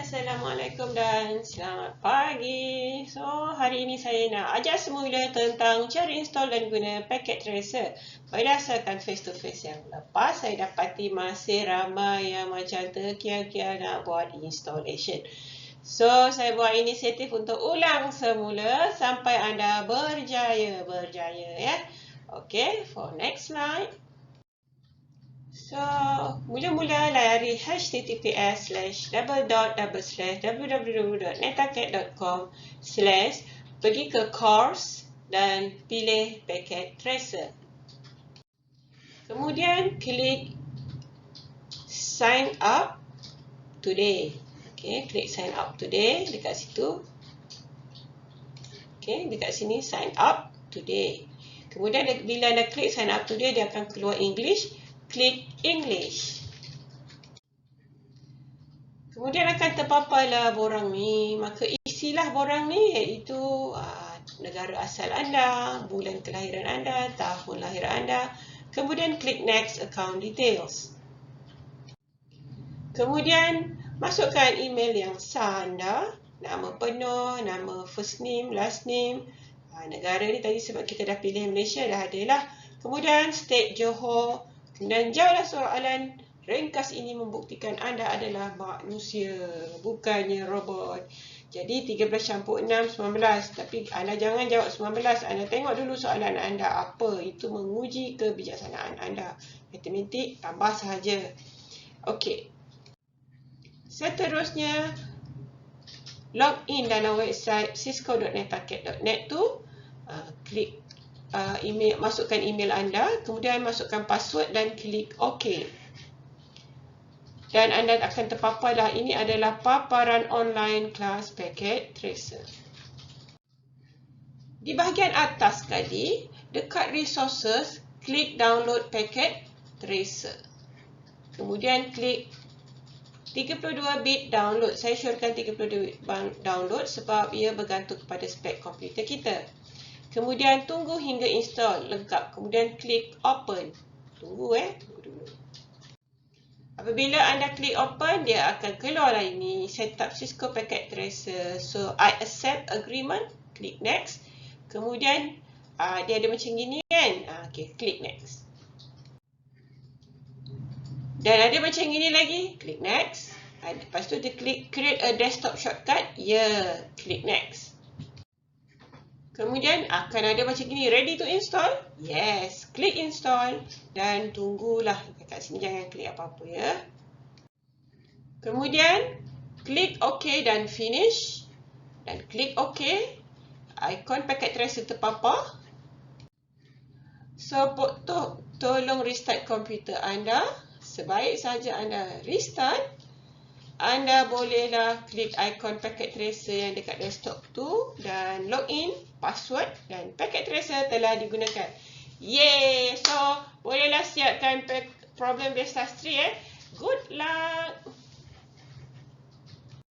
Assalamualaikum dan selamat pagi. So, hari ini saya nak ajar semula tentang cara install dan guna paket tracer. Berdasarkan face-to-face yang lepas, saya dapati masih ramai yang macam terkial-kial nak buat installation. So, saya buat inisiatif untuk ulang semula sampai anda berjaya ya. Okay, for next slide. So, mula-mula layari https://www.netacat.com/ pergi ke course dan pilih packet tracer. Kemudian klik sign up today. Okay, klik sign up today dekat situ. Okay, dekat sini sign up today. Kemudian bila anda klik sign up today, dia akan keluar English. Klik English. Kemudian akan terpaparlah borang ni. Maka isilah borang ni iaitu negara asal anda, bulan kelahiran anda, tahun lahiran anda. Kemudian klik next account details. Kemudian masukkan email yang sah anda, nama penuh, nama first name, last name. Negara ni tadi sebab kita dah pilih Malaysia dah ada lah. Kemudian state Johor. Kemudian jawablah soalan. Ringkas ini membuktikan anda adalah manusia, bukannya robot. Jadi 13 campur 6, 19. Tapi anda jangan jawab 19. Anda tengok dulu soalan anda apa. Itu menguji kebijaksanaan anda. Matematik tambah sahaja. Okey. Seterusnya, log in dalam website cisco.netacat.net tu. Klik email, masukkan email anda, kemudian masukkan password dan klik OK. Dan anda akan terpaparlah, ini adalah paparan online kelas packet tracer. Di bahagian atas tadi, dekat resources, klik download packet tracer. Kemudian klik 32-bit download. Saya syorkan 32-bit download sebab ia bergantung kepada spek komputer kita. Kemudian tunggu hingga install lengkap. Kemudian klik open. Tunggu dulu. Apabila anda klik open, dia akan keluarlah ini setup Cisco Packet Tracer. So I accept agreement. Klik next. Kemudian dia ada macam gini kan. Okay, klik next. Dan ada macam gini lagi. Klik next. Lepas tu dia klik create a desktop shortcut. Klik next. Kemudian akan ada macam gini, ready to install? Yes, klik install dan tunggulah. Dekat sini jangan klik apa-apa ya. Kemudian klik OK dan finish. Dan klik OK. Ikon packet tracer terpapar. So, tolong restart komputer anda. Sebaik saja anda restart, anda bolehlah klik ikon packet tracer yang dekat desktop tu dan login, password dan packet tracer telah digunakan. Yeay! So, bolehlah siapkan problem based sastri. Good luck!